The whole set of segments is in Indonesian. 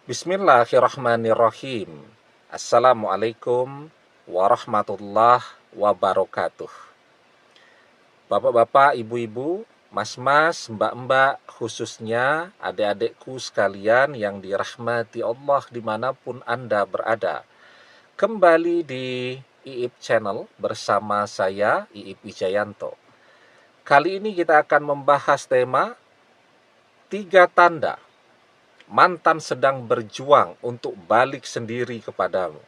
Bismillahirrahmanirrahim. Assalamualaikum warahmatullahi wabarakatuh. Bapak-bapak, ibu-ibu, mas-mas, mbak-mbak, khususnya adik-adikku sekalian yang dirahmati Allah dimanapun Anda berada. Kembali di IIP Channel bersama saya, IIP Wijayanto. Kali ini kita akan membahas tema 3 tanda mantan sedang berjuang untuk balik sendiri kepadamu.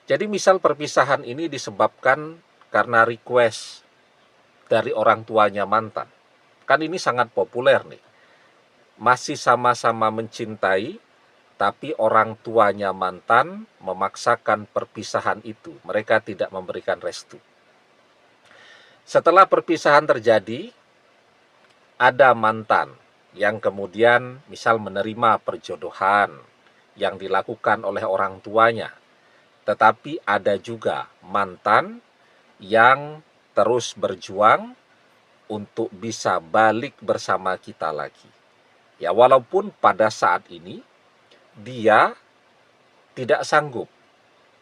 Jadi misal perpisahan ini disebabkan karena request dari orang tuanya mantan. Kan ini sangat populer nih. Masih sama-sama mencintai, tapi orang tuanya mantan memaksakan perpisahan itu. Mereka tidak memberikan restu. Setelah perpisahan terjadi, ada mantan yang kemudian misal menerima perjodohan yang dilakukan oleh orang tuanya. Tetapi ada juga mantan yang terus berjuang untuk bisa balik bersama kita lagi. Ya, walaupun pada saat ini dia tidak sanggup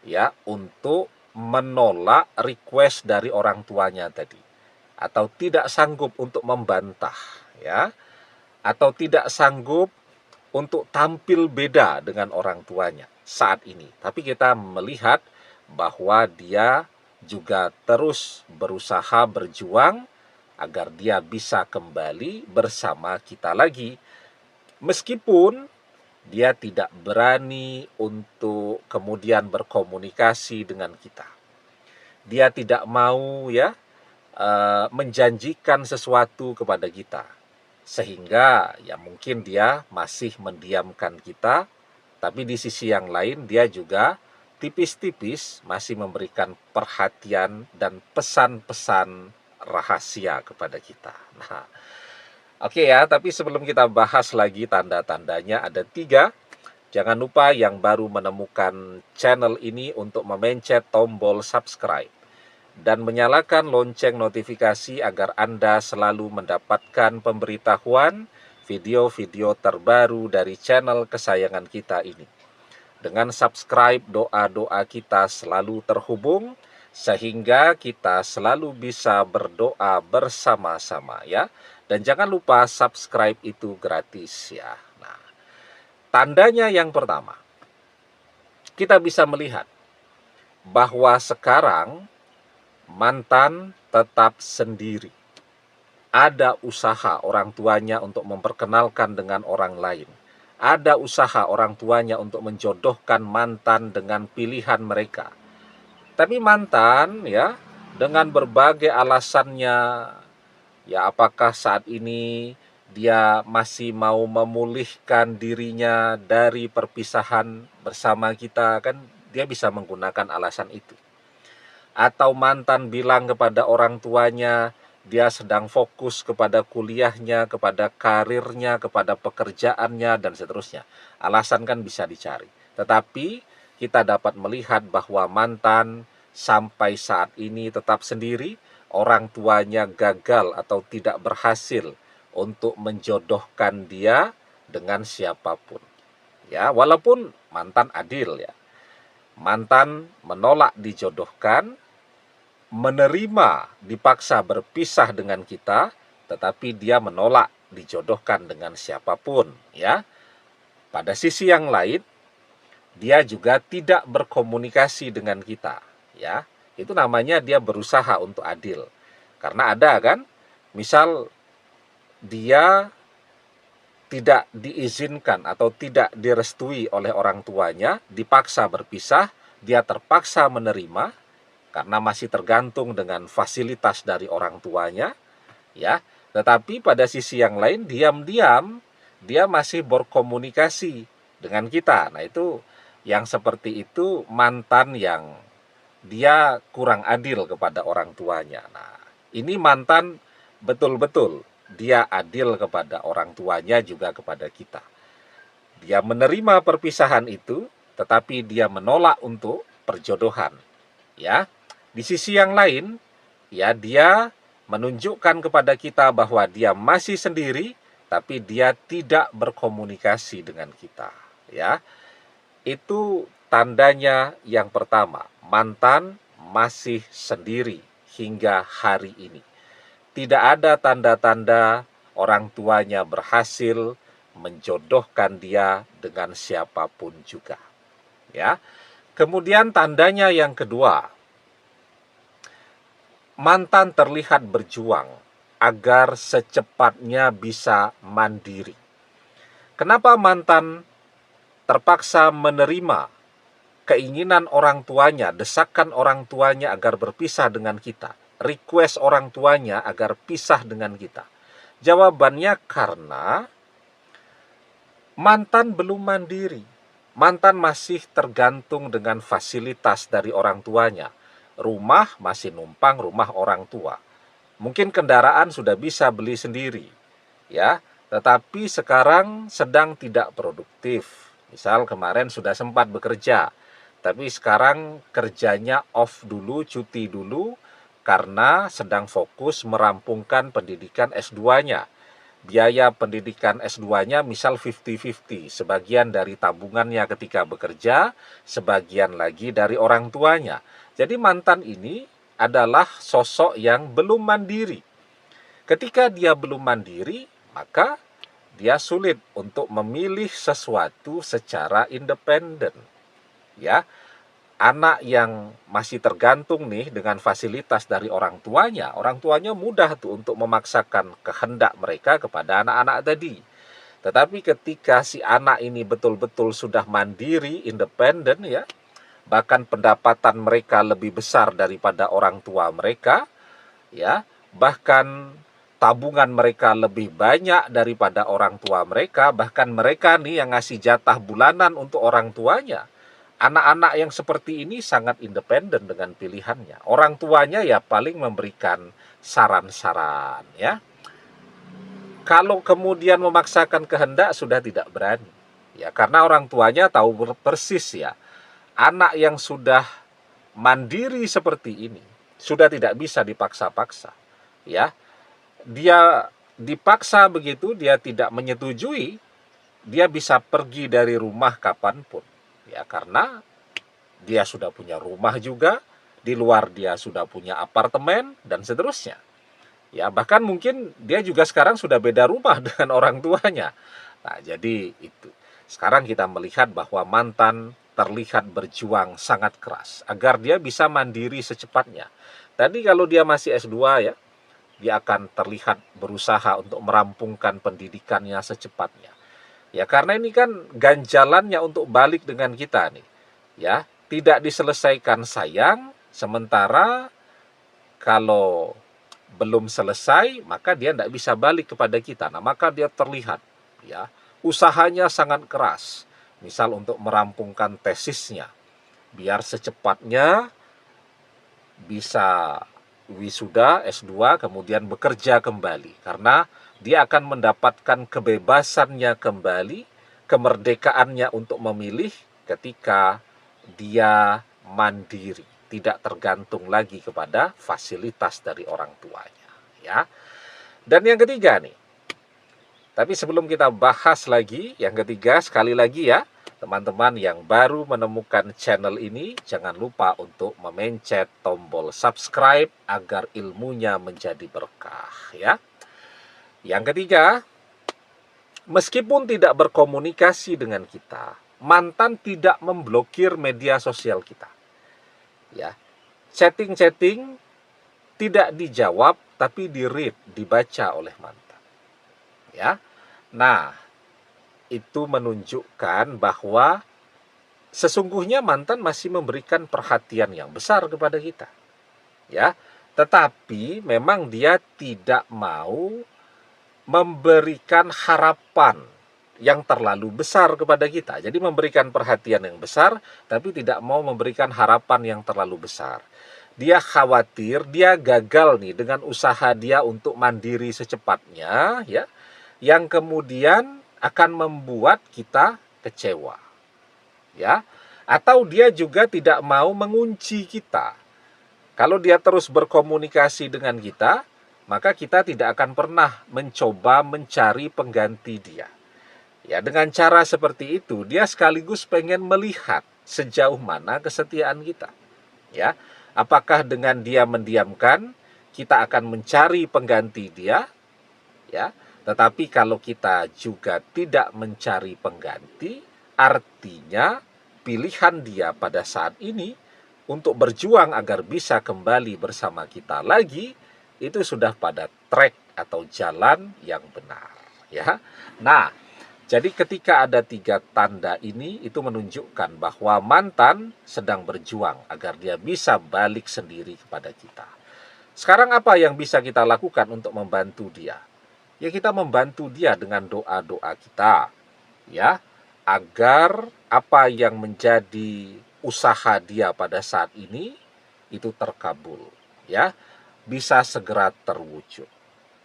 ya untuk menolak request dari orang tuanya tadi, atau tidak sanggup untuk membantah ya, atau tidak sanggup untuk tampil beda dengan orang tuanya saat ini. Tapi kita melihat bahwa dia juga terus berusaha berjuang agar dia bisa kembali bersama kita lagi. Meskipun dia tidak berani untuk kemudian berkomunikasi dengan kita. Dia tidak mau ya menjanjikan sesuatu kepada kita, sehingga ya mungkin dia masih mendiamkan kita, tapi di sisi yang lain dia juga tipis-tipis masih memberikan perhatian dan pesan-pesan rahasia kepada kita. Nah, oke ya, tapi sebelum kita bahas lagi tanda-tandanya, ada 3. Jangan lupa yang baru menemukan channel ini untuk memencet tombol subscribe dan menyalakan lonceng notifikasi agar Anda selalu mendapatkan pemberitahuan video-video terbaru dari channel kesayangan kita ini. Dengan subscribe, doa-doa kita selalu terhubung sehingga kita selalu bisa berdoa bersama-sama ya. Dan jangan lupa subscribe itu gratis ya. Nah, tandanya yang pertama, kita bisa melihat bahwa sekarang mantan tetap sendiri. Ada usaha orang tuanya untuk memperkenalkan dengan orang lain. Ada usaha orang tuanya untuk menjodohkan mantan dengan pilihan mereka. Tapi mantan ya, dengan berbagai alasannya, ya apakah saat ini dia masih mau memulihkan dirinya dari perpisahan bersama kita, kan dia bisa menggunakan alasan itu. Atau mantan bilang kepada orang tuanya dia sedang fokus kepada kuliahnya, kepada karirnya, kepada pekerjaannya, dan seterusnya. Alasan kan bisa dicari. Tetapi kita dapat melihat bahwa mantan sampai saat ini tetap sendiri, orang tuanya gagal atau tidak berhasil untuk menjodohkan dia dengan siapapun. Ya, walaupun mantan adil ya. Mantan menolak dijodohkan, menerima dipaksa berpisah dengan kita, tetapi dia menolak dijodohkan dengan siapapun ya. Pada sisi yang lain, dia juga tidak berkomunikasi dengan kita ya. Itu namanya dia berusaha untuk adil. Karena ada kan, misal dia tidak diizinkan atau tidak direstui oleh orang tuanya, dipaksa berpisah, dia terpaksa menerima karena masih tergantung dengan fasilitas dari orang tuanya ya. Tetapi pada sisi yang lain, diam-diam dia masih berkomunikasi dengan kita. Nah, itu yang seperti itu mantan yang dia kurang adil kepada orang tuanya. Nah, ini mantan betul-betul dia adil kepada orang tuanya juga kepada kita. Dia menerima perpisahan itu, tetapi dia menolak untuk perjodohan ya. Di sisi yang lain, ya dia menunjukkan kepada kita bahwa dia masih sendiri, tapi dia tidak berkomunikasi dengan kita. ya. Itu tandanya yang pertama, mantan masih sendiri hingga hari ini. Tidak ada tanda-tanda orang tuanya berhasil menjodohkan dia dengan siapapun juga, ya. Kemudian tandanya yang kedua, mantan terlihat berjuang agar secepatnya bisa mandiri. Kenapa mantan terpaksa menerima keinginan orang tuanya, desakan orang tuanya agar berpisah dengan kita, request orang tuanya agar pisah dengan kita? Jawabannya karena mantan belum mandiri. Mantan masih tergantung dengan fasilitas dari orang tuanya. Rumah masih numpang rumah orang tua. Mungkin kendaraan sudah bisa beli sendiri, ya. Tetapi sekarang sedang tidak produktif. Misal kemarin sudah sempat bekerja, tapi sekarang kerjanya off dulu, cuti dulu, karena sedang fokus merampungkan pendidikan S2-nya. Biaya pendidikan S2-nya misal 50-50, sebagian dari tabungannya ketika bekerja, sebagian lagi dari orang tuanya. Jadi mantan ini adalah sosok yang belum mandiri. Ketika dia belum mandiri, maka dia sulit untuk memilih sesuatu secara independen. Ya, anak yang masih tergantung nih dengan fasilitas dari orang tuanya mudah tuh untuk memaksakan kehendak mereka kepada anak-anak tadi. Tetapi ketika si anak ini betul-betul sudah mandiri, independen, ya, bahkan pendapatan mereka lebih besar daripada orang tua mereka, ya, bahkan tabungan mereka lebih banyak daripada orang tua mereka, bahkan mereka nih yang ngasih jatah bulanan untuk orang tuanya. Anak-anak yang seperti ini sangat independen dengan pilihannya. Orang tuanya ya paling memberikan saran-saran, ya. Kalau kemudian memaksakan kehendak sudah tidak berani. Ya, karena orang tuanya tahu persis, ya. Anak yang sudah mandiri seperti ini sudah tidak bisa dipaksa-paksa, ya. Dia dipaksa begitu, dia tidak menyetujui, dia bisa pergi dari rumah kapanpun, ya, karena dia sudah punya rumah juga, di luar dia sudah punya apartemen, dan seterusnya. Ya, bahkan mungkin dia juga sekarang sudah beda rumah dengan orang tuanya. Nah, jadi itu. Sekarang kita melihat bahwa mantan terlihat berjuang sangat keras agar dia bisa mandiri secepatnya. Tadi kalau dia masih S2, ya, dia akan terlihat berusaha untuk merampungkan pendidikannya secepatnya. Ya, karena ini kan ganjalannya untuk balik dengan kita nih. Ya, tidak diselesaikan sayang, sementara kalau belum selesai maka dia tidak bisa balik kepada kita. Nah, maka dia terlihat, ya, usahanya sangat keras. Misal untuk merampungkan tesisnya, biar secepatnya bisa wisuda S2 kemudian bekerja kembali, karena dia akan mendapatkan kebebasannya kembali, kemerdekaannya untuk memilih ketika dia mandiri, tidak tergantung lagi kepada fasilitas dari orang tuanya, ya. Dan yang ketiga nih, tapi sebelum kita bahas lagi yang ketiga, sekali lagi ya, teman-teman yang baru menemukan channel ini, jangan lupa untuk memencet tombol subscribe agar ilmunya menjadi berkah, ya. Yang ketiga, meskipun tidak berkomunikasi dengan kita, mantan tidak memblokir media sosial kita. Ya, chatting-chatting tidak dijawab tapi di-read, dibaca oleh mantan. Ya. Nah, itu menunjukkan bahwa sesungguhnya mantan masih memberikan perhatian yang besar kepada kita. Ya, tetapi memang dia tidak mau memberikan harapan yang terlalu besar kepada kita. Jadi memberikan perhatian yang besar, tapi tidak mau memberikan harapan yang terlalu besar. Dia khawatir dia gagal nih dengan usaha dia untuk mandiri secepatnya, ya, yang kemudian akan membuat kita kecewa, ya. Atau dia juga tidak mau mengunci kita. Kalau dia terus berkomunikasi dengan kita, maka kita tidak akan pernah mencoba mencari pengganti dia. Ya, dengan cara seperti itu dia sekaligus pengen melihat sejauh mana kesetiaan kita. Ya, apakah dengan dia mendiamkan kita akan mencari pengganti dia, ya. Tetapi kalau kita juga tidak mencari pengganti, artinya pilihan dia pada saat ini untuk berjuang agar bisa kembali bersama kita lagi itu sudah pada track atau jalan yang benar, ya. Nah, jadi ketika ada 3 tanda ini, itu menunjukkan bahwa mantan sedang berjuang agar dia bisa balik sendiri kepada kita. Sekarang apa yang bisa kita lakukan untuk membantu dia? Ya, kita membantu dia dengan doa-doa kita, ya, agar apa yang menjadi usaha dia pada saat ini itu terkabul, ya, bisa segera terwujud.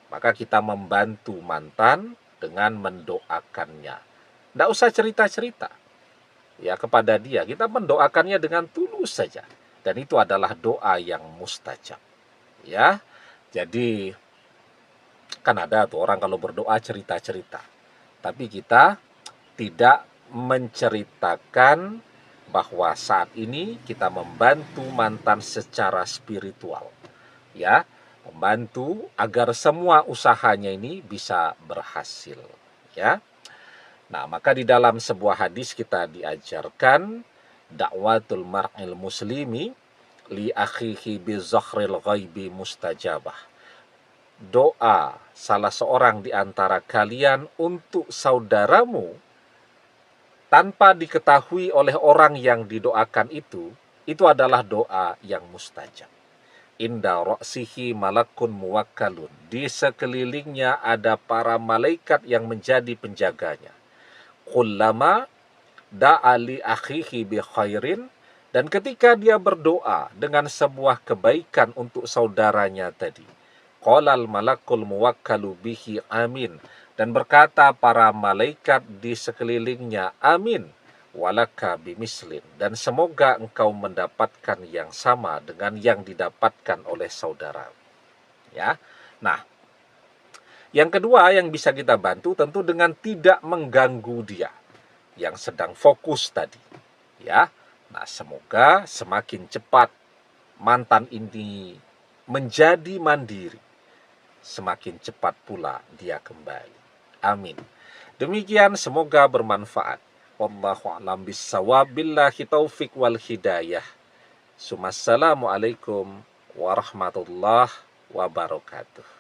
Maka kita membantu mantan dengan mendoakannya. Tidak usah cerita-cerita ya kepada dia. Kita mendoakannya dengan tulus saja. Dan itu adalah doa yang mustajab. Ya. Jadi kan ada tuh orang kalau berdoa cerita-cerita. Tapi kita tidak menceritakan bahwa saat ini kita membantu mantan secara spiritual. Ya, membantu agar semua usahanya ini bisa berhasil, ya. Nah, maka di dalam sebuah hadis kita diajarkan dakwatul mar'il muslimi li akhihi bi zakhril ghaibi mustajabah. Doa salah seorang di antara kalian untuk saudaramu tanpa diketahui oleh orang yang didoakan itu adalah doa yang mustajab. Inda ra'sihi malakun muwakkalun. Di sekelilingnya ada para malaikat yang menjadi penjaganya. Kullama da'a li akhihi bi khairin. Dan ketika dia berdoa dengan sebuah kebaikan untuk saudaranya tadi. Qalal malakul muwakkalu bihi amin. Dan berkata para malaikat di sekelilingnya amin. Walaka bimislin, dan semoga engkau mendapatkan yang sama dengan yang didapatkan oleh saudara. Ya. Nah, yang kedua yang bisa kita bantu tentu dengan tidak mengganggu dia yang sedang fokus tadi. Ya. Nah, semoga semakin cepat mantan ini menjadi mandiri. Semakin cepat pula dia kembali. Amin. Demikian, semoga bermanfaat. Wallahu a'lam bissawab, billahi taufik wal hidayah. Assalamualaikum warahmatullahi wabarakatuh.